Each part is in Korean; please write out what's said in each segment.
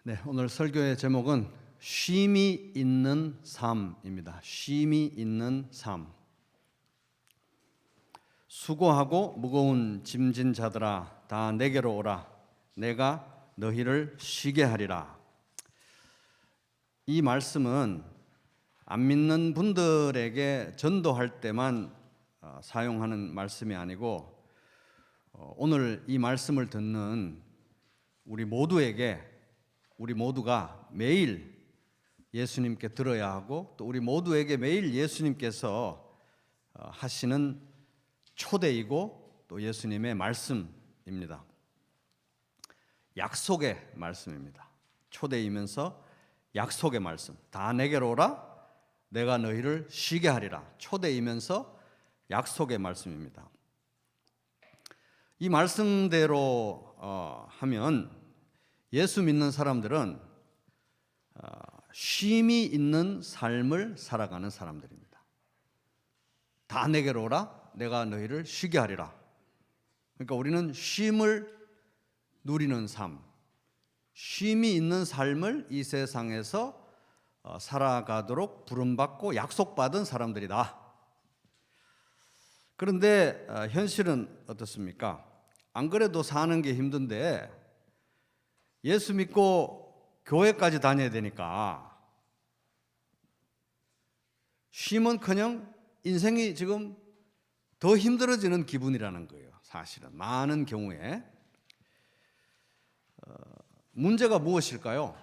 네, 오늘 설교의 제목은 쉼이 있는 삶입니다. 쉼이 있는 삶. 수고하고 무거운 짐진 자들아 다 내게로 오라. 내가 너희를 쉬게 하리라. 이 말씀은 안 믿는 분들에게 전도할 때만 사용하는 말씀이 아니고 오늘 이 말씀을 듣는 우리 모두가 매일 예수님께 들어야 하고 또 우리 모두에게 매일 예수님께서 하시는 초대이고 또 예수님의 말씀입니다. 약속의 말씀입니다. 초대이면서 약속의 말씀. 다 내게로 오라. 내가 너희를 쉬게 하리라. 초대이면서 약속의 말씀입니다. 이 말씀대로 하면 예수 믿는 사람들은 쉼이 있는 삶을 살아가는 사람들입니다. 다 내게로 오라. 내가 너희를 쉬게 하리라. 그러니까 우리는 쉼을 누리는 삶, 쉼이 있는 삶을 이 세상에서 살아가도록 부름받고 약속받은 사람들이다. 그런데 현실은 어떻습니까? 안 그래도 사는 게 힘든데 예수 믿고 교회까지 다녀야 되니까 쉼은커녕 인생이 지금 더 힘들어지는 기분이라는 거예요. 사실은 많은 경우에 문제가 무엇일까요?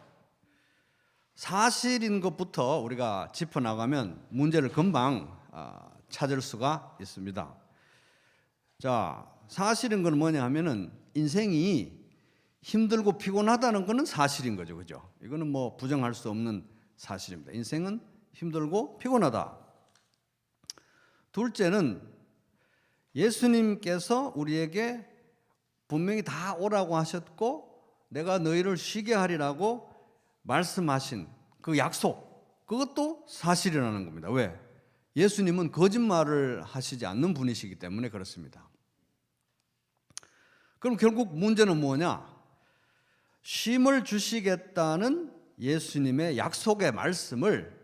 사실인 것부터 우리가 짚어나가면 문제를 금방 찾을 수가 있습니다. 자, 사실인 건 뭐냐 하면은 인생이 힘들고 피곤하다는 것은 사실인 거죠. 그죠? 이거는 뭐 부정할 수 없는 사실입니다. 인생은 힘들고 피곤하다. 둘째는 예수님께서 우리에게 분명히 다 오라고 하셨고 내가 너희를 쉬게 하리라고 말씀하신 그 약속, 그것도 사실이라는 겁니다. 왜? 예수님은 거짓말을 하시지 않는 분이시기 때문에 그렇습니다. 그럼 결국 문제는 뭐냐? 쉼을 주시겠다는 예수님의 약속의 말씀을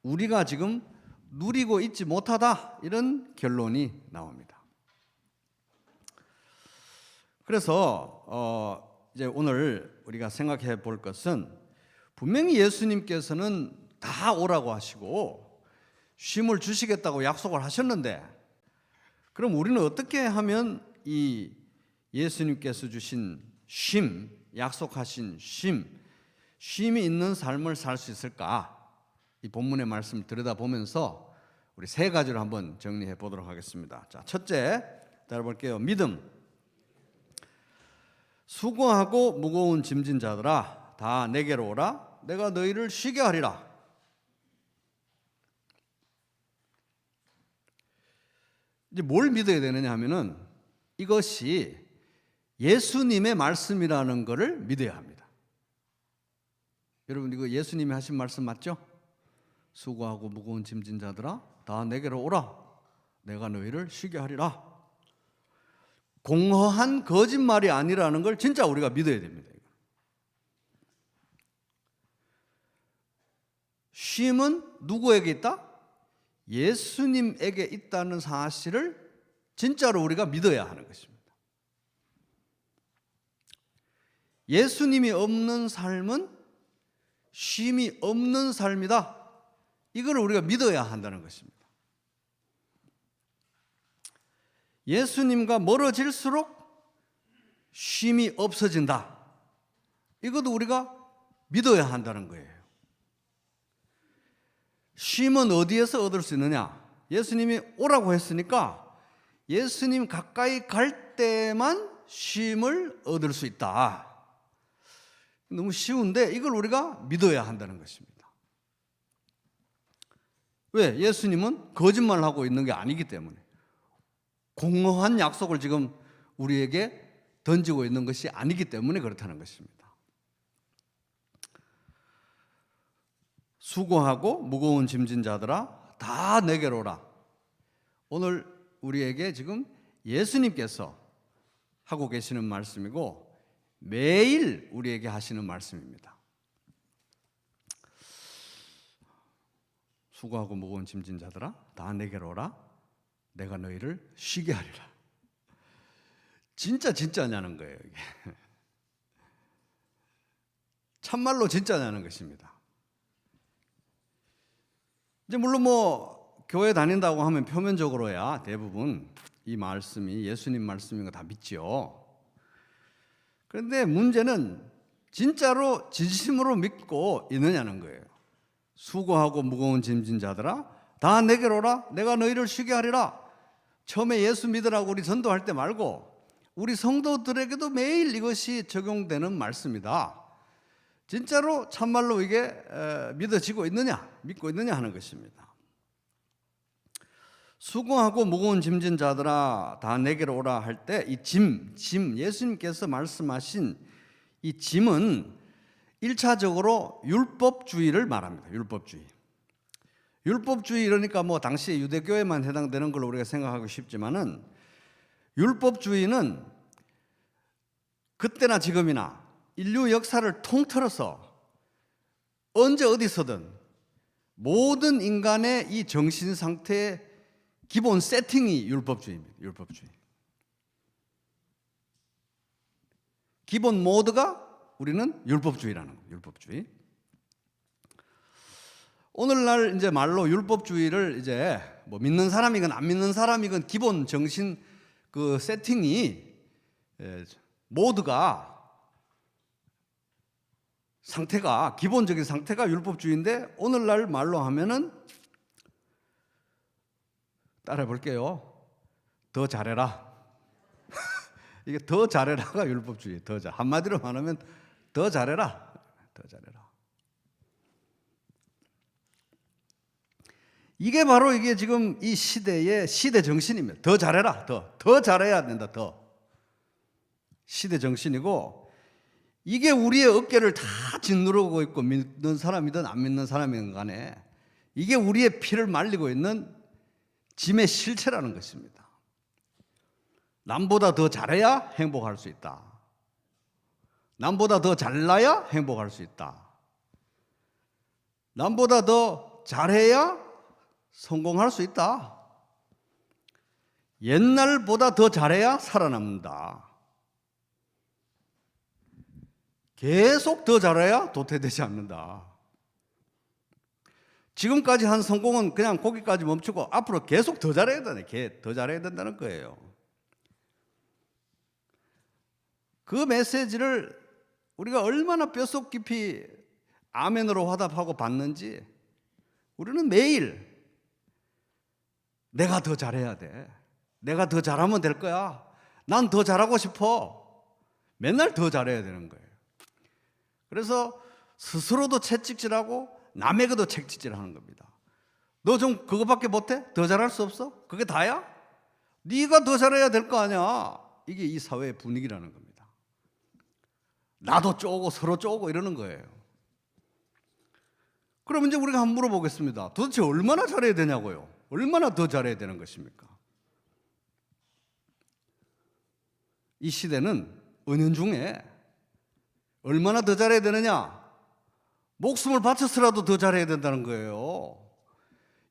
우리가 지금 누리고 있지 못하다, 이런 결론이 나옵니다. 그래서 이제 오늘 우리가 생각해 볼 것은 분명히 예수님께서는 다 오라고 하시고 쉼을 주시겠다고 약속을 하셨는데 그럼 우리는 어떻게 하면 이 예수님께서 주신 쉼, 약속하신 쉼이 있는 삶을 살 수 있을까? 이 본문의 말씀을 들여다보면서 우리 세 가지로 한번 정리해 보도록 하겠습니다. 자, 첫째, 따라볼게요. 믿음. 수고하고 무거운 짐진 자들아 다 내게로 오라. 내가 너희를 쉬게 하리라. 이제 뭘 믿어야 되느냐 하면은 이것이 예수님의 말씀이라는 것을 믿어야 합니다. 여러분, 이거 예수님이 하신 말씀 맞죠? 수고하고 무거운 짐진 자들아 다 내게로 오라. 내가 너희를 쉬게 하리라. 공허한 거짓말이 아니라는 걸 진짜 우리가 믿어야 됩니다. 쉼은 누구에게 있다? 예수님에게 있다는 사실을 진짜로 우리가 믿어야 하는 것입니다. 예수님이 없는 삶은 쉼이 없는 삶이다. 이걸 우리가 믿어야 한다는 것입니다. 예수님과 멀어질수록 쉼이 없어진다. 이것도 우리가 믿어야 한다는 거예요. 쉼은 어디에서 얻을 수 있느냐? 예수님이 오라고 했으니까 예수님 가까이 갈 때만 쉼을 얻을 수 있다. 너무 쉬운데 이걸 우리가 믿어야 한다는 것입니다. 왜? 예수님은 거짓말하고 있는 게 아니기 때문에 공허한 약속을 지금 우리에게 던지고 있는 것이 아니기 때문에 그렇다는 것입니다. 수고하고 무거운 짐진 자들아 다 내게로 오라. 오늘 우리에게 지금 예수님께서 하고 계시는 말씀이고 매일 우리에게 하시는 말씀입니다. 수고하고 무거운 짐진 자들아 다 내게로 오라. 내가 너희를 쉬게 하리라. 진짜냐는 거예요, 이게. 참말로 진짜냐는 것입니다. 이제 물론 교회 다닌다고 하면 표면적으로야 대부분 이 말씀이 예수님 말씀인 거 다 믿죠. 그런데 문제는 진짜로 진심으로 믿고 있느냐는 거예요. 수고하고 무거운 짐진 자들아 다 내게로 오라. 내가 너희를 쉬게 하리라. 처음에 예수 믿으라고 우리 전도할 때 말고 우리 성도들에게도 매일 이것이 적용되는 말씀이다. 진짜로 참말로 이게 믿어지고 있느냐, 믿고 있느냐 하는 것입니다. 수고하고 무거운 짐진 자들아 다 내게로 오라 할 때 이 짐, 예수님께서 말씀하신 이 짐은 1차적으로 율법주의를 말합니다. 율법주의 이러니까 당시 유대교에만 해당되는 걸로 우리가 생각하고 싶지만은 율법주의는 그때나 지금이나 인류 역사를 통틀어서 언제 어디서든 모든 인간의 이 정신 상태의 기본 세팅이 율법주의입니다. 기본 모드가 우리는 율법주의라는 거예요. 율법주의. 오늘날 이제 말로 율법주의를 이제 믿는 사람이건 안 믿는 사람이건 기본 정신 그 세팅이 모드가 상태가 기본적인 상태가 율법주의인데 오늘날 말로 하면은 따라해 볼게요. 더 잘해라. 이게 더 잘해라가 율법주의. 한마디로 말하면 더 잘해라. 이게 바로 이게 지금 이 시대의 시대 정신입니다. 더 잘해라. 더 잘해야 된다. 시대 정신이고 이게 우리의 어깨를 다 짓누르고 있고 믿는 사람이든 안 믿는 사람이든 간에 이게 우리의 피를 말리고 있는 짐의 실체라는 것입니다. 남보다 더 잘해야 행복할 수 있다. 남보다 더 잘나야 행복할 수 있다. 남보다 더 잘해야 성공할 수 있다. 옛날보다 더 잘해야 살아남는다. 계속 더 잘해야 도태되지 않는다. 지금까지 한 성공은 그냥 거기까지 멈추고 앞으로 계속 더 잘해야 된다는 거예요. 그 메시지를 우리가 얼마나 뼛속 깊이 아멘으로 화답하고 받는지 우리는 매일 내가 더 잘해야 돼. 내가 더 잘하면 될 거야. 난 더 잘하고 싶어. 맨날 더 잘해야 되는 거예요. 그래서 스스로도 채찍질하고 남에게도 채찍질하는 겁니다. 너 좀 그거밖에 못해? 더 잘할 수 없어? 그게 다야? 네가 더 잘해야 될 거 아니야. 이게 이 사회의 분위기라는 겁니다. 나도 쪼고 서로 쪼고 이러는 거예요. 그럼 이제 우리가 한번 물어보겠습니다. 도대체 얼마나 잘해야 되냐고요? 얼마나 더 잘해야 되는 것입니까? 이 시대는 은연중에 얼마나 더 잘해야 되느냐? 목숨을 바쳐서라도 더 잘해야 된다는 거예요.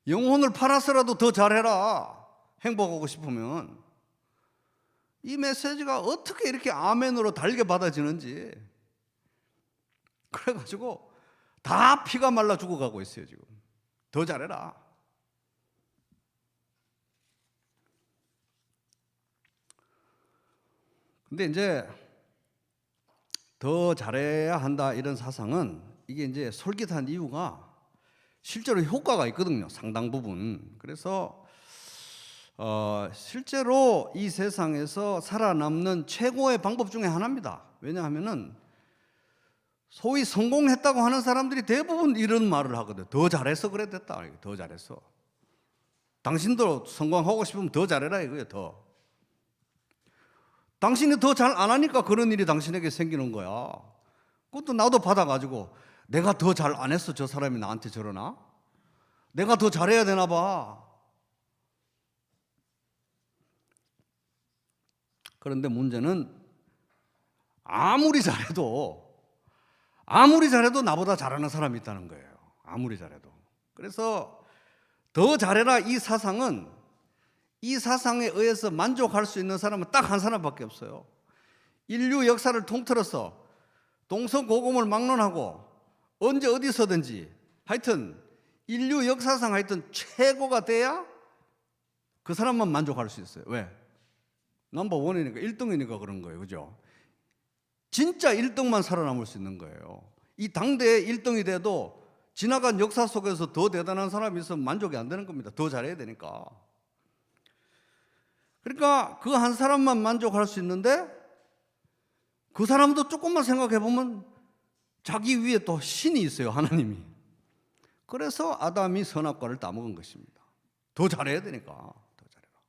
영혼을 팔아서라도 더 잘해라. 행복하고 싶으면. 이 메시지가 어떻게 이렇게 아멘으로 달게 받아지는지. 그래가지고 다 피가 말라 죽어가고 있어요, 지금. 더 잘해라. 근데 이제 더 잘해야 한다 이런 사상은 이게 이제 솔깃한 이유가 실제로 효과가 있거든요. 상당 부분. 그래서 실제로 이 세상에서 살아남는 최고의 방법 중에 하나입니다. 왜냐하면은 소위 성공했다고 하는 사람들이 대부분 이런 말을 하거든. 더 잘해서 그래 됐다. 더 잘해서. 당신도 성공하고 싶으면 더 잘해라 이거예요. 더. 당신이 더 잘 안 하니까 그런 일이 당신에게 생기는 거야. 그것도 나도 받아가지고 내가 더 잘 안 했어. 저 사람이 나한테 저러나? 내가 더 잘해야 되나 봐. 그런데 문제는 아무리 잘해도 나보다 잘하는 사람이 있다는 거예요. 아무리 잘해도. 그래서 더 잘해라 이 사상은, 이 사상에 의해서 만족할 수 있는 사람은 딱 한 사람밖에 없어요. 인류 역사를 통틀어서 동서고금을 막론하고 언제 어디서든지 하여튼 인류 역사상 하여튼 최고가 돼야 그 사람만 만족할 수 있어요. 왜? 넘버 원이니까, 1등이니까 그런 거예요. 그죠? 진짜 1등만 살아남을 수 있는 거예요. 이 당대의 1등이 돼도 지나간 역사 속에서 더 대단한 사람이 있으면 만족이 안 되는 겁니다. 더 잘해야 되니까. 그러니까 그 한 사람만 만족할 수 있는데 그 사람도 조금만 생각해 보면 자기 위에 또 신이 있어요. 하나님이. 그래서 아담이 선악과를 따먹은 것입니다. 더 잘해야 되니까. 더 잘해라.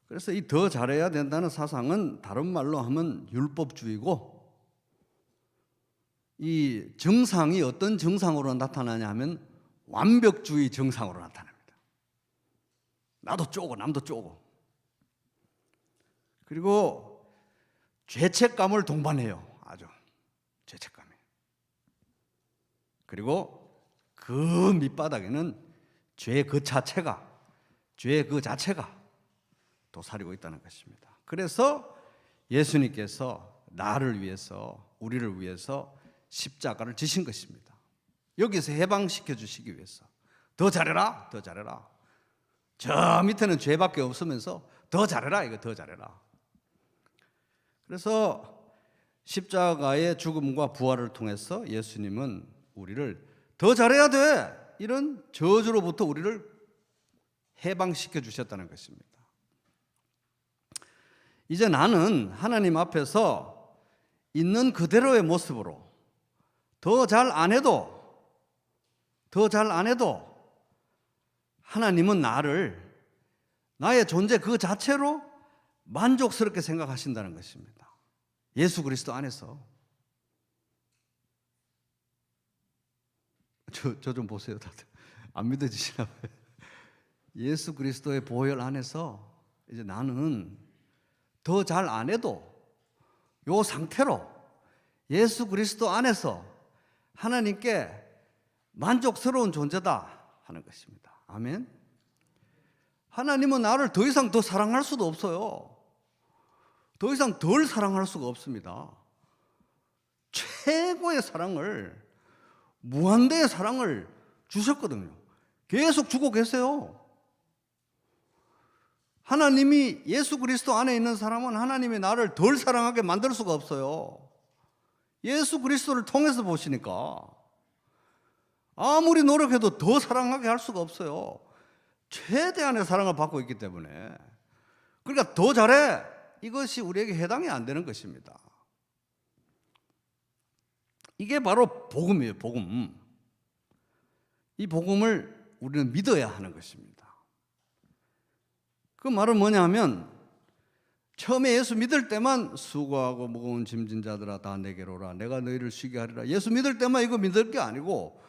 그래서 이 더 잘해야 된다는 사상은 다른 말로 하면 율법주의고, 이 정상이 어떤 정상으로 나타나냐 하면 완벽주의 정상으로 나타납니다. 나도 쪼고 남도 쪼고. 그리고 죄책감을 동반해요. 아주 죄책감이. 그리고 그 밑바닥에는 죄 그 자체가 도사리고 있다는 것입니다. 그래서 예수님께서 나를 위해서, 우리를 위해서 십자가를 지신 것입니다. 여기서 해방시켜 주시기 위해서. 더 잘해라, 더 잘해라. 저 밑에는 죄밖에 없으면서 더 잘해라, 이거 더 잘해라. 그래서 십자가의 죽음과 부활을 통해서 예수님은 우리를 더 잘해야 돼, 이런 저주로부터 우리를 해방시켜 주셨다는 것입니다. 이제 나는 하나님 앞에서 있는 그대로의 모습으로 더 잘 안 해도 하나님은 나의 존재 그 자체로 만족스럽게 생각하신다는 것입니다. 예수 그리스도 안에서. 저 좀 보세요. 다들 안 믿어지시나 봐요. 예수 그리스도의 보혈 안에서 이제 나는 더 잘 안 해도 요 상태로 예수 그리스도 안에서 하나님께 만족스러운 존재다 하는 것입니다. 아멘. 하나님은 나를 더 이상 더 사랑할 수도 없어요. 더 이상 덜 사랑할 수가 없습니다. 최고의 사랑을, 무한대의 사랑을 주셨거든요. 계속 주고 계세요. 하나님이 예수 그리스도 안에 있는 사람은 하나님이 나를 덜 사랑하게 만들 수가 없어요. 예수 그리스도를 통해서 보시니까 아무리 노력해도 더 사랑하게 할 수가 없어요. 최대한의 사랑을 받고 있기 때문에. 그러니까 더 잘해, 이것이 우리에게 해당이 안 되는 것입니다. 이게 바로 복음이에요. 복음. 이 복음을 우리는 믿어야 하는 것입니다. 그 말은 뭐냐 하면, 처음에 예수 믿을 때만 수고하고 무거운 짐진 자들아 다 내게로 오라, 내가 너희를 쉬게 하리라. 예수 믿을 때만 이거 믿을 게 아니고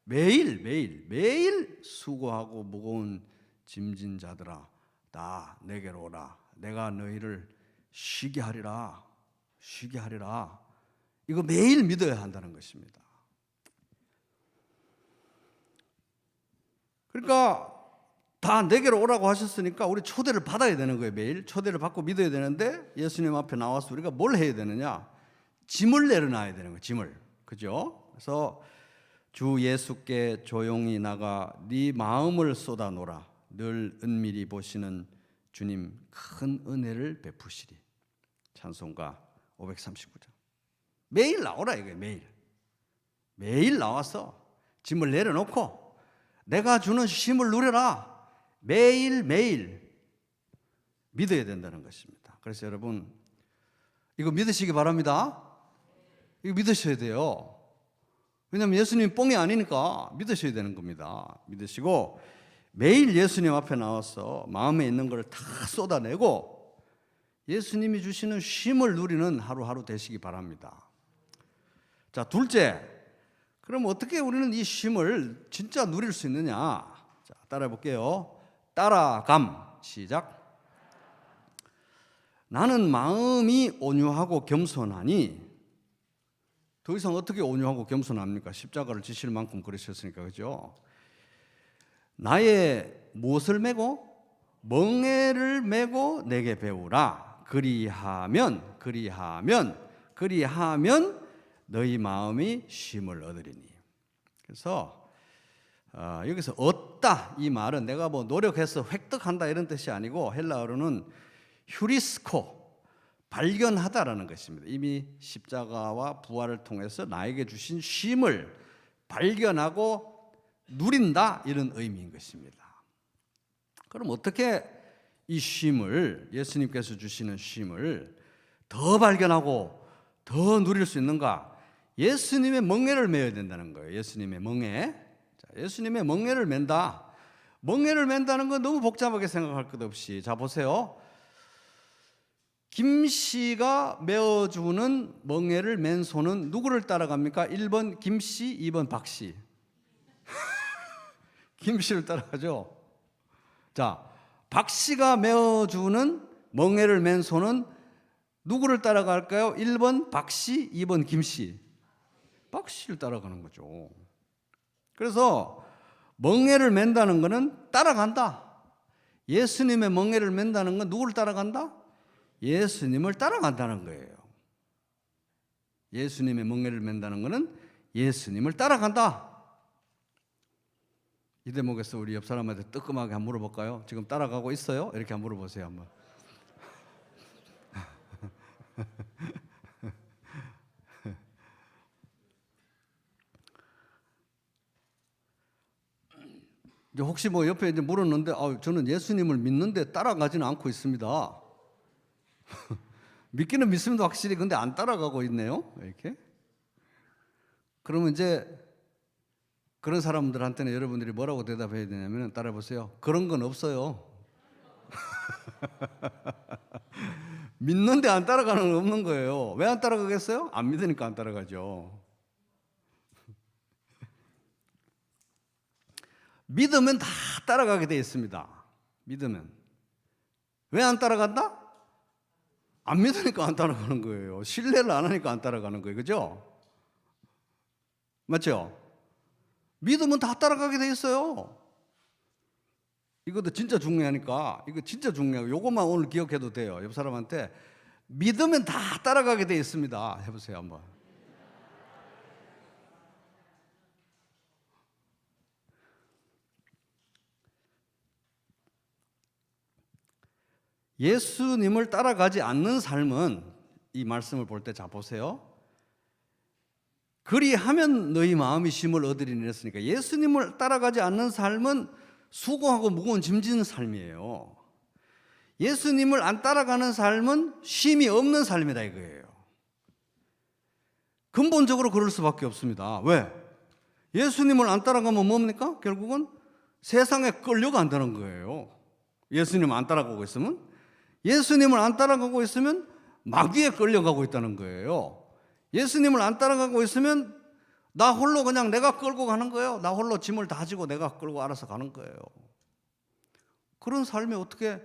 매일 수고하고 무거운 짐진 자들아 다 내게로 오라, 내가 너희를 쉬게 하리라. 이거 매일 믿어야 한다는 것입니다. 그러니까 다 내게로 오라고 하셨으니까 우리 초대를 받아야 되는 거예요. 매일 초대를 받고 믿어야 되는데, 예수님 앞에 나와서 우리가 뭘 해야 되느냐? 짐을 내려놔야 되는 거예요. 짐을. 그죠? 그래서 주 예수께 조용히 나가 네 마음을 쏟아놓으라. 늘 은밀히 보시는 주님 큰 은혜를 베푸시리. 찬송가 539장. 매일 나오라 이거예요. 매일 나와서 짐을 내려놓고 내가 주는 쉼을 누려라. 매일 믿어야 된다는 것입니다. 그래서 여러분, 이거 믿으시기 바랍니다. 이거 믿으셔야 돼요. 왜냐하면 예수님 뻥이 아니니까 믿으셔야 되는 겁니다. 믿으시고 매일 예수님 앞에 나와서 마음에 있는 걸 다 쏟아내고 예수님이 주시는 쉼을 누리는 하루하루 되시기 바랍니다. 자, 둘째, 그럼 어떻게 우리는 이 쉼을 진짜 누릴 수 있느냐? 자, 따라해 볼게요. 따라감. 시작. 나는 마음이 온유하고 겸손하니 더 이상 어떻게 온유하고 겸손합니까? 십자가를 지실 만큼 그러셨으니까. 그죠? 나의 무엇을 메고? 멍에를 메고 내게 배우라. 그리하면 너희 마음이 쉼을 얻으리니. 그래서 여기서 얻다 이 말은 내가 뭐 노력해서 획득한다 이런 뜻이 아니고 헬라어로는 휴리스코, 발견하다라는 것입니다. 이미 십자가와 부활을 통해서 나에게 주신 쉼을 발견하고 누린다 이런 의미인 것입니다. 그럼 어떻게 이 쉼을, 예수님께서 주시는 쉼을 더 발견하고 더 누릴 수 있는가? 예수님의 멍에를 메어야 된다는 거예요. 예수님의 멍에. 자, 예수님의 멍에를 맨다. 멍에를 맨다는 건 너무 복잡하게 생각할 것 없이, 자 보세요. 김씨가 메어주는 멍에를 맨 손은 누구를 따라갑니까? 1번 김씨, 2번 박씨. 김씨를 따라가죠. 자, 박씨가 메어주는 멍에를 맨 손은 누구를 따라갈까요? 1번 박씨, 2번 김씨. 박씨를 따라가는 거죠. 그래서 멍에를 맨다는 것은 따라간다. 예수님의 멍에를 맨다는 건 누구를 따라간다? 예수님을 따라간다는 거예요. 예수님의 멍에를 맨다는 것은 예수님을 따라간다. 이 대목에서 우리 옆 사람한테 뜨끔하게 한번 물어볼까요? 지금 따라가고 있어요? 이렇게 한번 물어보세요. 한번. 이제 혹시 뭐 옆에 이제 물었는데, 저는 예수님을 믿는데 따라가지는 않고 있습니다. 믿기는 믿습니다, 확실히. 근데 안 따라가고 있네요. 이렇게. 그러면 이제 그런 사람들한테는 여러분들이 뭐라고 대답해야 되냐면, 따라해보세요. 그런 건 없어요. 믿는데 안 따라가는 건 없는 거예요. 왜 안 따라가겠어요? 안 믿으니까 안 따라가죠. 믿으면 다 따라가게 되어 있습니다. 믿으면. 왜 안 따라간다? 안 믿으니까 안 따라가는 거예요. 신뢰를 안 하니까 안 따라가는 거예요. 그죠? 맞죠? 믿으면 다 따라가게 돼 있어요. 이것도 진짜 중요하니까, 이거 진짜 중요하고, 이것만 오늘 기억해도 돼요. 옆 사람한테 믿으면 다 따라가게 돼 있습니다. 해보세요, 한번. 예수님을 따라가지 않는 삶은, 이 말씀을 볼 때 자 보세요. 그리하면 너희 마음이 쉼을 얻으리니 했으니까, 예수님을 따라가지 않는 삶은 수고하고 무거운 짐진 삶이에요. 예수님을 안 따라가는 삶은 쉼이 없는 삶이다 이거예요. 근본적으로 그럴 수밖에 없습니다. 왜? 예수님을 안 따라가면 뭡니까? 결국은 세상에 끌려간다는 거예요. 예수님 안 따라가고 있으면, 예수님을 안 따라가고 있으면 마귀에 끌려가고 있다는 거예요. 예수님을 안 따라가고 있으면 나 홀로 그냥 내가 끌고 가는 거예요. 나 홀로 짐을 다 지고 내가 끌고 알아서 가는 거예요. 그런 삶에 어떻게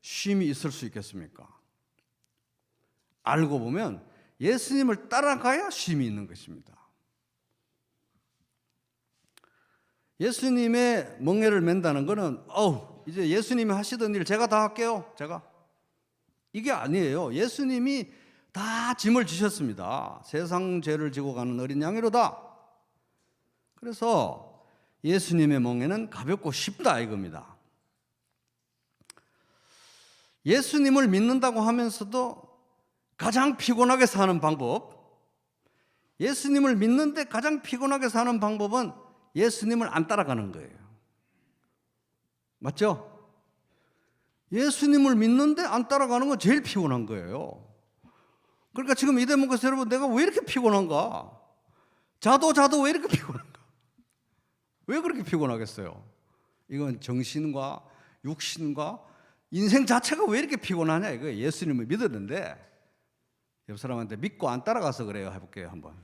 쉼이 있을 수 있겠습니까? 알고 보면 예수님을 따라가야 쉼이 있는 것입니다. 예수님의 멍에를 맨다는 것은 이제 예수님이 하시던 일 제가 다 할게요. 제가. 이게 아니에요. 예수님이 다 짐을 지셨습니다. 세상 죄를 지고 가는 어린 양이로다. 그래서 예수님의 멍에는 가볍고 쉽다 이겁니다. 예수님을 믿는다고 하면서도 가장 피곤하게 사는 방법, 예수님을 믿는데 가장 피곤하게 사는 방법은 예수님을 안 따라가는 거예요. 맞죠? 예수님을 믿는데 안 따라가는 건 제일 피곤한 거예요. 그러니까 지금 이 대목에서 여러분, 내가 왜 이렇게 피곤한가? 자도 왜 이렇게 피곤한가? 왜 그렇게 피곤하겠어요? 이건 정신과 육신과 인생 자체가 왜 이렇게 피곤하냐 이거예요. 예수님을 믿었는데, 옆 사람한테 믿고 안 따라가서 그래요. 해볼게요 한번.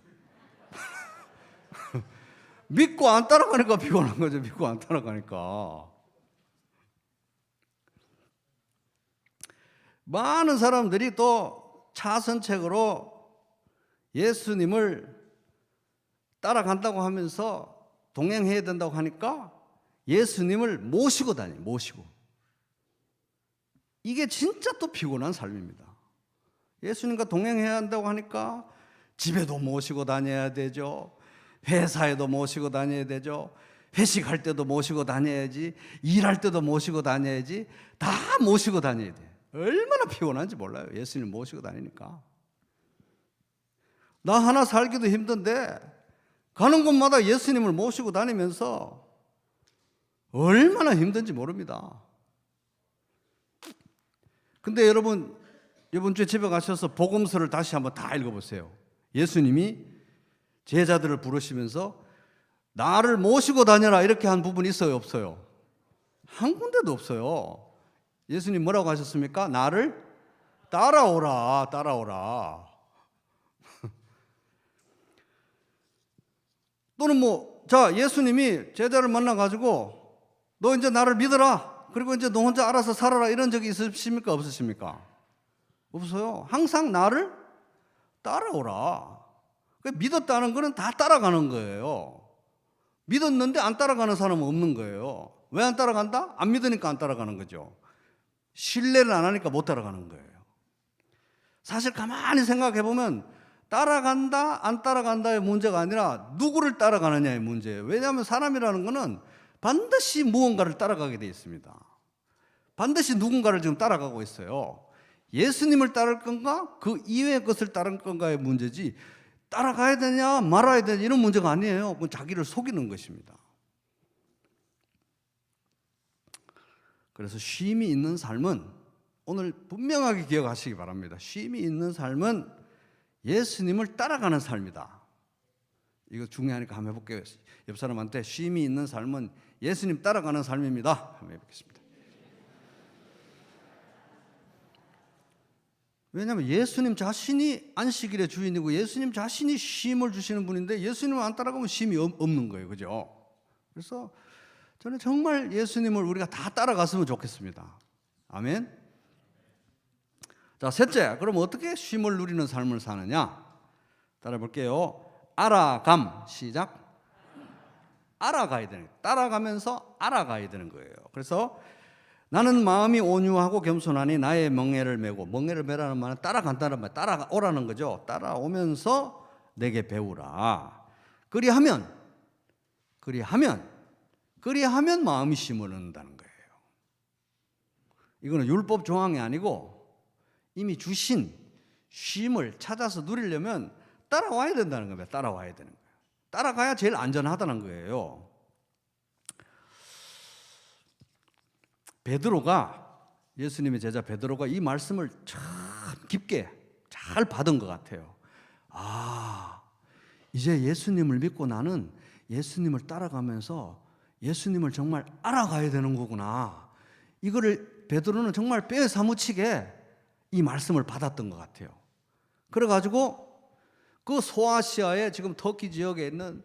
믿고 안 따라가니까 피곤한 거죠. 믿고 안 따라가니까. 많은 사람들이 또 차선책으로 예수님을 따라간다고 하면서 동행해야 된다고 하니까 예수님을 모시고 모시고. 이게 진짜 또 피곤한 삶입니다. 예수님과 동행해야 한다고 하니까 집에도 모시고 다녀야 되죠. 회사에도 모시고 다녀야 되죠. 회식할 때도 모시고 다녀야지. 일할 때도 모시고 다녀야지. 다 모시고 다녀야 돼. 얼마나 피곤한지 몰라요. 예수님 모시고 다니니까. 나 하나 살기도 힘든데 가는 곳마다 예수님을 모시고 다니면서 얼마나 힘든지 모릅니다. 근데 여러분, 이번 주에 집에 가셔서 복음서를 다시 한번 다 읽어보세요. 예수님이 제자들을 부르시면서 나를 모시고 다녀라 이렇게 한 부분이 있어요, 없어요? 한 군데도 없어요. 예수님 뭐라고 하셨습니까? 나를 따라오라, 따라오라. 또는 자, 예수님이 제자를 만나가지고 너 이제 나를 믿어라. 그리고 이제 너 혼자 알아서 살아라. 이런 적이 있으십니까? 없으십니까? 없어요. 항상 나를 따라오라. 믿었다는 거는 다 따라가는 거예요. 믿었는데 안 따라가는 사람은 없는 거예요. 왜 안 따라간다? 안 믿으니까 안 따라가는 거죠. 신뢰를 안 하니까 못 따라가는 거예요. 사실 가만히 생각해 보면 따라간다 안 따라간다의 문제가 아니라 누구를 따라가느냐의 문제예요. 왜냐하면 사람이라는 거는 반드시 무언가를 따라가게 되어 있습니다. 반드시 누군가를 지금 따라가고 있어요. 예수님을 따를 건가 그 이외의 것을 따를 건가의 문제지, 따라가야 되냐 말아야 되냐 이런 문제가 아니에요. 그건 자기를 속이는 것입니다. 그래서 쉼이 있는 삶은, 오늘 분명하게 기억하시기 바랍니다. 쉼이 있는 삶은 예수님을 따라가는 삶이다. 이거 중요하니까 한번 해볼게요. 옆 사람한테 쉼이 있는 삶은 예수님 따라가는 삶입니다. 한번 해보겠습니다. 왜냐하면 예수님 자신이 안식일의 주인이고 예수님 자신이 쉼을 주시는 분인데 예수님을 안 따라가면 쉼이 없는 거예요. 그죠? 그래서 저는 정말 예수님을 우리가 다 따라갔으면 좋겠습니다. 아멘. 자, 셋째, 그럼 어떻게 쉼을 누리는 삶을 사느냐? 따라 볼게요. 알아감. 시작. 알아가야 되는 거예요. 따라가면서 알아가야 되는 거예요. 그래서 나는 마음이 온유하고 겸손하니 나의 멍에를 메고, 멍에를 메라는 말은 따라간다는 말, 따라오라는 거죠. 따라오면서 내게 배우라. 그리하면 마음이 쉼을 얻는다는 거예요. 이거는 율법 조항이 아니고 이미 주신 쉼을 찾아서 누리려면 따라와야 된다는 겁니다. 따라와야 되는 거예요. 따라가야 제일 안전하다는 거예요. 예수님의 제자 베드로가 이 말씀을 참 깊게 잘 받은 것 같아요. 아, 이제 예수님을 믿고 나는 예수님을 따라가면서 예수님을 정말 알아가야 되는 거구나. 이거를 베드로는 정말 뼈에 사무치게 이 말씀을 받았던 것 같아요. 그래가지고 그 소아시아의 지금 터키 지역에 있는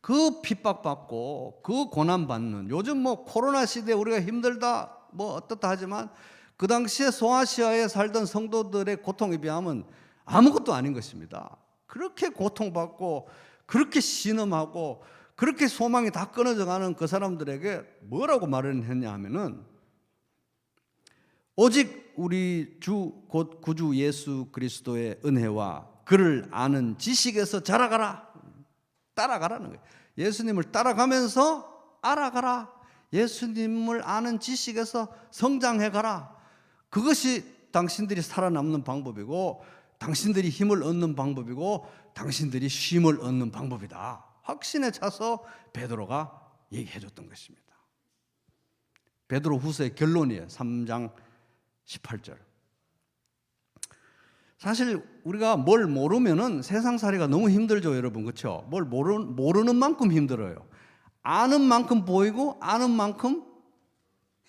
그 핍박받고 그 고난받는, 요즘 코로나 시대에 우리가 힘들다 어떻다 하지만 그 당시에 소아시아에 살던 성도들의 고통에 비하면 아무것도 아닌 것입니다. 그렇게 고통받고 그렇게 신음하고 그렇게 소망이 다 끊어져 가는 그 사람들에게 뭐라고 말을 했냐 하면은, 오직 우리 주 곧 구주 예수 그리스도의 은혜와 그를 아는 지식에서 자라가라. 따라가라는 거예요. 예수님을 따라가면서 알아가라. 예수님을 아는 지식에서 성장해가라. 그것이 당신들이 살아남는 방법이고 당신들이 힘을 얻는 방법이고 당신들이 쉼을 얻는 방법이다. 확신에 차서 베드로가 얘기해 줬던 것입니다. 베드로 후서의 결론이에요. 3장 18절. 사실 우리가 뭘 모르면은 세상살이가 너무 힘들죠, 여러분. 그렇죠? 뭘 모르는 만큼 힘들어요. 아는 만큼 보이고 아는 만큼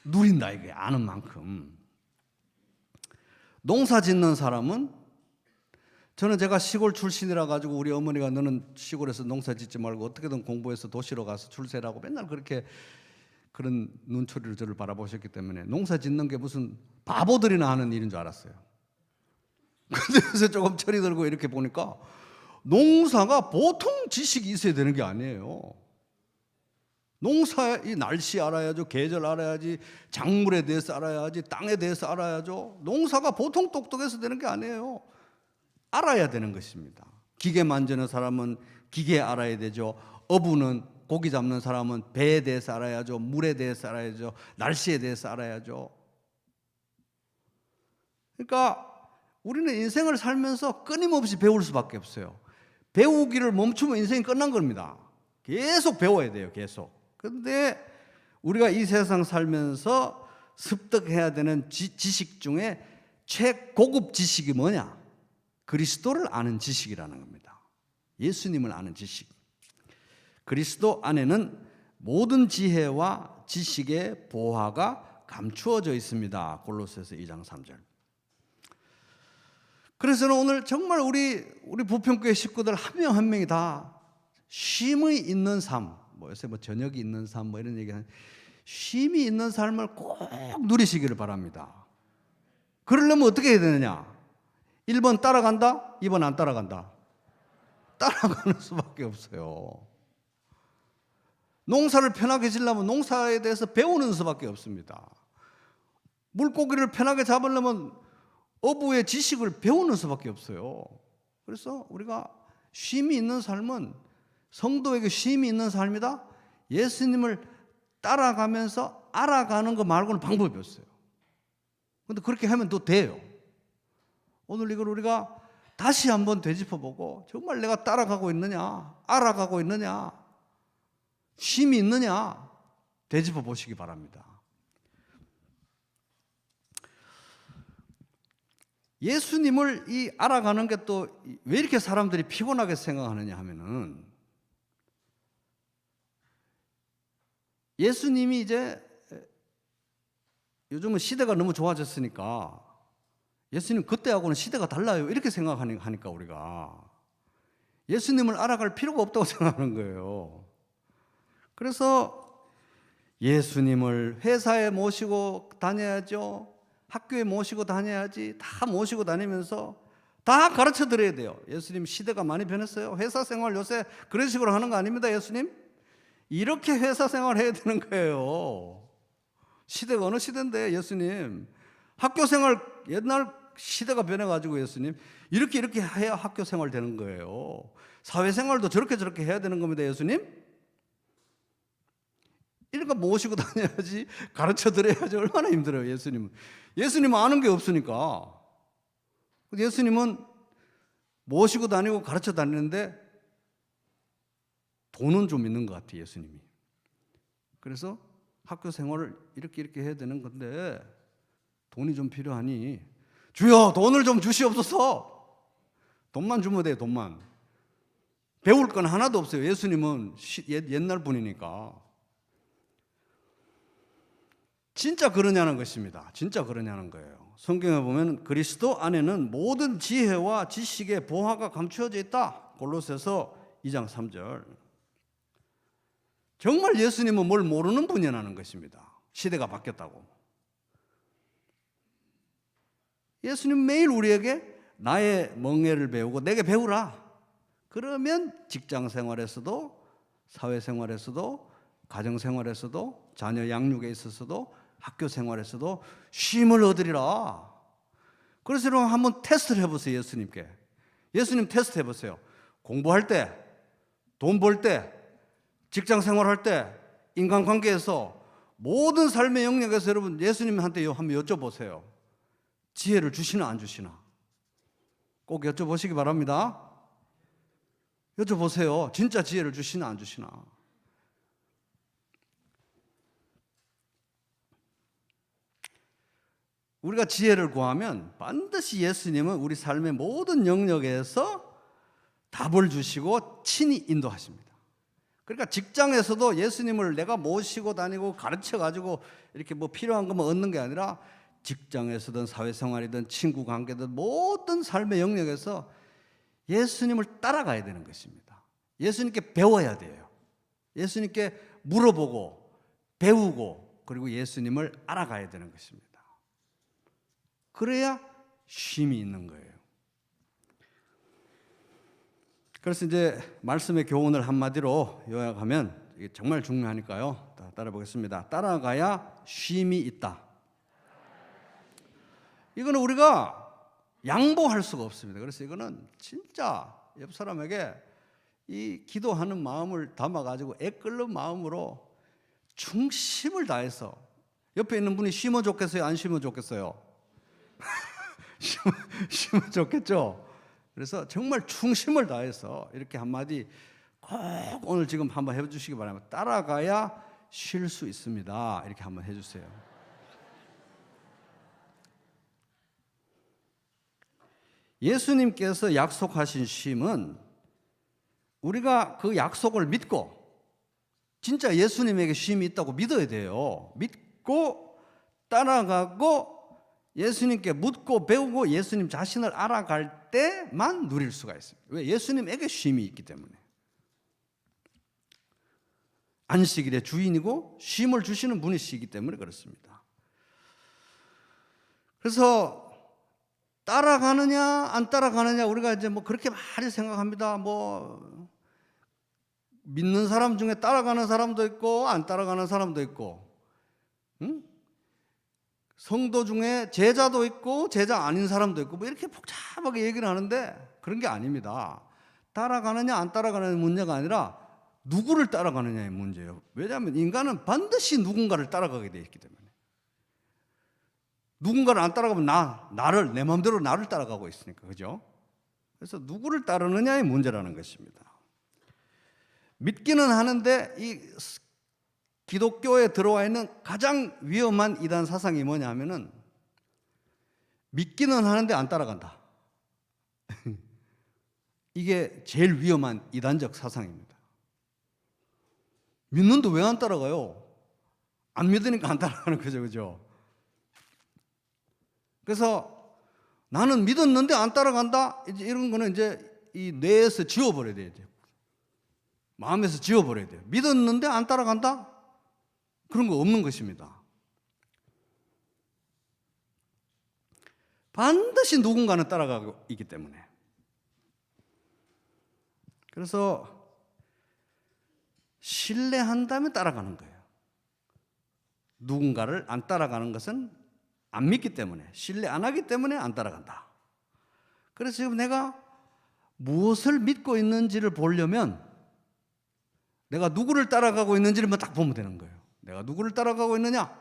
누린다, 이게. 아는 만큼. 농사 짓는 사람은, 저는 제가 시골 출신이라 가지고 우리 어머니가 너는 시골에서 농사 짓지 말고 어떻게든 공부해서 도시로 가서 출세라고 맨날 그렇게 그런 눈초리를 저를 바라보셨기 때문에 농사 짓는 게 무슨 바보들이나 하는 일인 줄 알았어요. 근데 요새 조금 철이 들고 이렇게 보니까 농사가 보통 지식이 있어야 되는 게 아니에요. 농사의 날씨 알아야죠. 계절 알아야지. 작물에 대해서 알아야지. 땅에 대해서 알아야죠. 농사가 보통 똑똑해서 되는 게 아니에요. 알아야 되는 것입니다. 기계 만지는 사람은 기계 알아야 되죠. 어부는 고기 잡는 사람은 배에 대해서 알아야죠. 물에 대해서 알아야죠. 날씨에 대해서 알아야죠. 그러니까 우리는 인생을 살면서 끊임없이 배울 수밖에 없어요. 배우기를 멈추면 인생이 끝난 겁니다. 계속 배워야 돼요. 계속. 그런데 우리가 이 세상 살면서 습득해야 되는 지식 중에 최고급 지식이 뭐냐? 그리스도를 아는 지식이라는 겁니다. 예수님을 아는 지식. 그리스도 안에는 모든 지혜와 지식의 보화가 감추어져 있습니다. 골로새서 2장 3절. 그래서 오늘 정말 우리 부평교회 식구들 한 명 한 명이 다 쉼이 있는 삶, 요새 저녁이 있는 삶 이런 얘기하는 쉼이 있는 삶을 꼭 누리시기를 바랍니다. 그러려면 어떻게 해야 되느냐? 1번 따라간다, 2번 안 따라간다. 따라가는 수밖에 없어요. 농사를 편하게 지려면 농사에 대해서 배우는 수밖에 없습니다. 물고기를 편하게 잡으려면 어부의 지식을 배우는 수밖에 없어요. 그래서 우리가 쉼이 있는 삶은 성도에게 쉼이 있는 삶이다. 예수님을 따라가면서 알아가는 거 말고는 방법이 없어요. 그런데 그렇게 하면 또 돼요. 오늘 이걸 우리가 다시 한번 되짚어보고 정말 내가 따라가고 있느냐, 알아가고 있느냐, 쉼이 있느냐 되짚어 보시기 바랍니다. 예수님을 이 알아가는 게 또 왜 이렇게 사람들이 피곤하게 생각하느냐 하면은 예수님이 이제 요즘은 시대가 너무 좋아졌으니까 예수님 그때하고는 시대가 달라요 이렇게 생각하니까 우리가 예수님을 알아갈 필요가 없다고 생각하는 거예요. 그래서 예수님을 회사에 모시고 다녀야죠. 학교에 모시고 다녀야지. 다 모시고 다니면서 다 가르쳐 드려야 돼요. 예수님 시대가 많이 변했어요. 회사 생활 요새 그런 식으로 하는 거 아닙니다. 예수님 이렇게 회사 생활 해야 되는 거예요. 시대가 어느 시대인데 예수님 학교 생활 옛날 시대가 변해가지고 예수님 이렇게 해야 학교 생활 되는 거예요. 사회생활도 저렇게 해야 되는 겁니다. 예수님 이러니까 모시고 다녀야지 가르쳐 드려야지. 얼마나 힘들어요. 예수님은 아는 게 없으니까. 예수님은 모시고 다니고 가르쳐 다니는데 돈은 좀 있는 것 같아요. 예수님이. 그래서 학교 생활을 이렇게 해야 되는 건데 돈이 좀 필요하니 주여 돈을 좀 주시옵소서. 돈만 주면 돼요. 돈만. 배울 건 하나도 없어요. 예수님은 옛날 분이니까. 진짜 그러냐는 것입니다. 진짜 그러냐는 거예요. 성경에 보면 그리스도 안에는 모든 지혜와 지식의 보화가 감추어져 있다. 골로새서 2장 3절. 정말 예수님은 뭘 모르는 분이라는 것입니다. 시대가 바뀌었다고. 예수님 매일 우리에게 나의 멍에를 배우고 내게 배우라. 그러면 직장 생활에서도 사회생활에서도 가정생활에서도 자녀 양육에 있어서도 학교 생활에서도 쉼을 얻으리라. 그래서 여러분 한번 테스트를 해보세요. 예수님께. 예수님 테스트 해보세요. 공부할 때, 돈 벌 때, 직장 생활할 때, 인간관계에서 모든 삶의 영역에서 여러분 예수님한테 한번 여쭤보세요. 지혜를 주시나 안 주시나? 꼭 여쭤보시기 바랍니다. 여쭤보세요. 진짜 지혜를 주시나 안 주시나? 우리가 지혜를 구하면 반드시 예수님은 우리 삶의 모든 영역에서 답을 주시고 친히 인도하십니다. 그러니까 직장에서도 예수님을 내가 모시고 다니고 가르쳐 가지고 이렇게 필요한 것만 얻는 게 아니라 직장에서든 사회생활이든 친구 관계든 모든 삶의 영역에서 예수님을 따라가야 되는 것입니다. 예수님께 배워야 돼요. 예수님께 물어보고 배우고 그리고 예수님을 알아가야 되는 것입니다. 그래야 쉼이 있는 거예요. 그래서 이제 말씀의 교훈을 한마디로 요약하면 이게 정말 중요하니까요. 따라 보겠습니다. 따라가야 쉼이 있다. 이거는 우리가 양보할 수가 없습니다. 그래서 이거는 진짜 옆 사람에게 이 기도하는 마음을 담아가지고 애끓는 마음으로 중심을 다해서, 옆에 있는 분이 쉬면 좋겠어요? 안 쉬면 좋겠어요? 쉬면 좋겠죠? 그래서 정말 중심을 다해서 이렇게 한마디 꼭 오늘 지금 한번 해주시기 바랍니다. 따라가야 쉴 수 있습니다. 이렇게 한번 해주세요. 예수님께서 약속하신 쉼은 우리가 그 약속을 믿고 진짜 예수님에게 쉼이 있다고 믿어야 돼요. 믿고 따라가고 예수님께 묻고 배우고 예수님 자신을 알아갈 때만 누릴 수가 있습니다. 왜? 예수님에게 쉼이 있기 때문에. 안식일의 주인이고 쉼을 주시는 분이시기 때문에 그렇습니다. 그래서 따라가느냐 안 따라가느냐 우리가 이제 뭐 그렇게 많이 생각합니다. 뭐 믿는 사람 중에 따라가는 사람도 있고 안 따라가는 사람도 있고, 응? 성도 중에 제자도 있고 제자 아닌 사람도 있고 뭐 이렇게 복잡하게 얘기를 하는데 그런 게 아닙니다. 따라가느냐 안 따라가느냐 문제가 아니라 누구를 따라가느냐의 문제예요. 왜냐하면 인간은 반드시 누군가를 따라가게 되어 있기 때문에. 누군가를 안 따라가면 나를 내 마음대로 나를 따라가고 있으니까, 그죠? 그래서 누구를 따르느냐의 문제라는 것입니다. 믿기는 하는데 이 기독교에 들어와 있는 가장 위험한 이단 사상이 뭐냐 하면은 믿기는 하는데 안 따라간다. 이게 제일 위험한 이단적 사상입니다. 믿는데 왜 안 따라가요? 안 믿으니까 안 따라가는 거죠, 그죠? 그래서 나는 믿었는데 안 따라간다? 이제 이런 거는 이제 이 뇌에서 지워버려야 돼요. 마음에서 지워버려야 돼요. 믿었는데 안 따라간다? 그런 거 없는 것입니다. 반드시 누군가는 따라가고 있기 때문에. 그래서 신뢰한다면 따라가는 거예요. 누군가를 안 따라가는 것은 안 믿기 때문에, 신뢰 안 하기 때문에 안 따라간다. 그래서 지금 내가 무엇을 믿고 있는지를 보려면 내가 누구를 따라가고 있는지를 딱 보면 되는 거예요. 내가 누구를 따라가고 있느냐?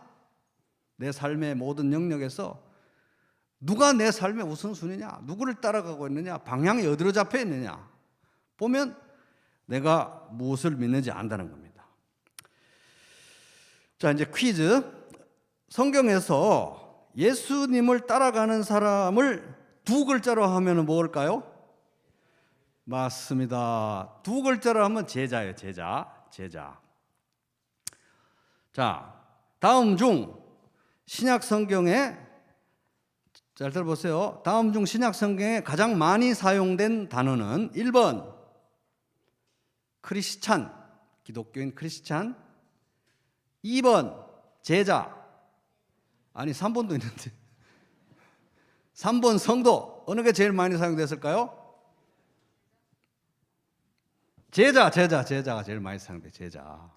내 삶의 모든 영역에서 누가 내 삶의 우선순위냐? 누구를 따라가고 있느냐? 방향이 어디로 잡혀 있느냐? 보면 내가 무엇을 믿는지 안다는 겁니다. 자, 이제 퀴즈. 성경에서 예수님을 따라가는 사람을 두 글자로 하면 뭘까요? 맞습니다. 두 글자로 하면 제자예요. 제자. 자, 다음 중 신약 성경에, 잘 들어보세요. 다음 중 신약 성경에 가장 많이 사용된 단어는 1번 크리스찬, 기독교인 크리스찬. 2번 제자. 아니 3번도 있는데 3번 성도. 어느 게 제일 많이 사용됐을까요? 제자가 제일 많이 사용돼. 제자.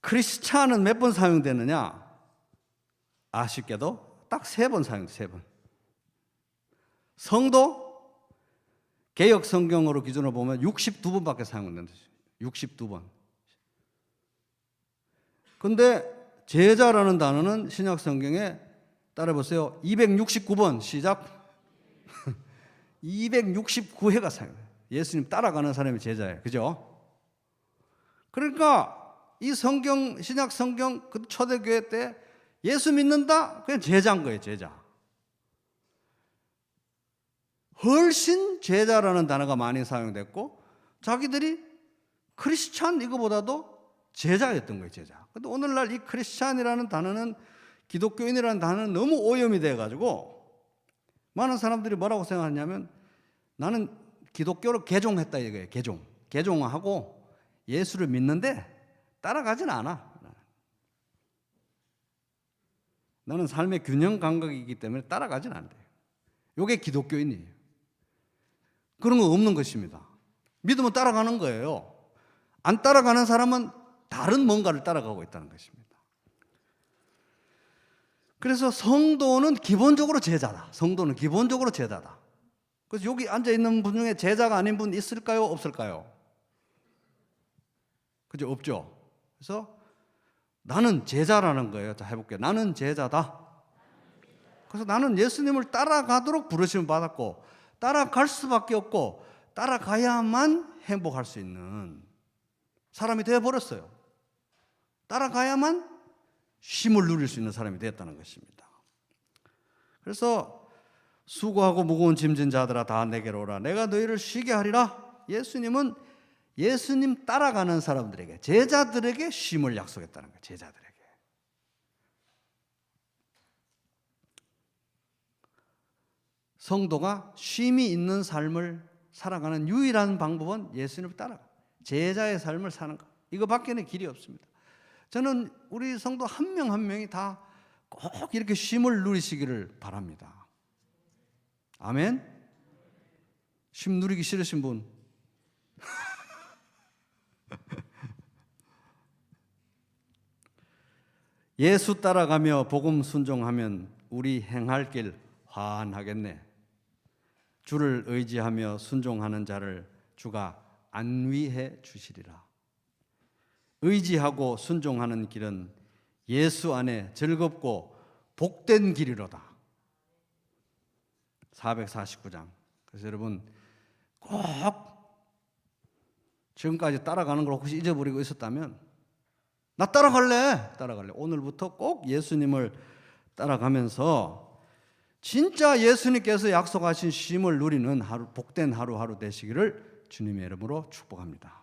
크리스찬은 몇 번 사용되느냐? 아쉽게도 딱 3번 사용돼. 3번. 성도 개역 성경으로 기준으로 보면 62번밖에 사용된다. 62번. 근데 제자라는 단어는 신약 성경에 따라 보세요. 269번 시작. 269회가 사용돼요. 예수님 따라가는 사람이 제자예요. 그죠? 그러니까 이 성경, 신약 성경 그 초대교회 때 예수 믿는다? 그냥 제자인 거예요. 제자. 훨씬 제자라는 단어가 많이 사용됐고 자기들이 크리스찬 이거보다도 제자였던 거예요. 제자. 근데 오늘날 이 크리스찬이라는 단어는, 기독교인이라는 단어는 너무 오염이 돼가지고 많은 사람들이 뭐라고 생각하냐면 나는 기독교로 개종했다 이거예요. 개종하고 예수를 믿는데 따라가진 않아. 나는 삶의 균형 감각이기 때문에 따라가진 않대요. 이게 기독교인이에요. 그런 거 없는 것입니다. 믿으면 따라가는 거예요. 안 따라가는 사람은 다른 뭔가를 따라가고 있다는 것입니다. 그래서 성도는 기본적으로 제자다. 성도는 기본적으로 제자다. 그래서 여기 앉아 있는 분 중에 제자가 아닌 분 있을까요? 없을까요? 그죠? 없죠. 그래서 나는 제자라는 거예요. 자, 해볼게요. 나는 제자다. 그래서 나는 예수님을 따라가도록 부르심을 받았고, 따라갈 수밖에 없고, 따라가야만 행복할 수 있는 사람이 되어버렸어요. 따라가야만 쉼을 누릴 수 있는 사람이 되었다는 것입니다. 그래서 수고하고 무거운 짐진 자들아 다 내게로 오라. 내가 너희를 쉬게 하리라. 예수님은 예수님 따라가는 사람들에게, 제자들에게 쉼을 약속했다는 거예요. 제자들에게. 성도가 쉼이 있는 삶을 살아가는 유일한 방법은 예수님을 따라가, 제자의 삶을 사는 것. 이거밖에는 길이 없습니다. 저는 우리 성도 한 명 한 명이 다 꼭 이렇게 쉼을 누리시기를 바랍니다. 아멘? 쉼 누리기 싫으신 분? 예수 따라가며 복음 순종하면 우리 행할 길 환하겠네. 주를 의지하며 순종하는 자를 주가 안위해 주시리라. 의지하고 순종하는 길은 예수 안에 즐겁고 복된 길이로다. 449장. 그래서 여러분 꼭 지금까지 따라가는 걸 혹시 잊어버리고 있었다면, 나 따라갈래. 오늘부터 꼭 예수님을 따라가면서 진짜 예수님께서 약속하신 쉼을 누리는 하루, 복된 하루하루 되시기를 주님의 이름으로 축복합니다.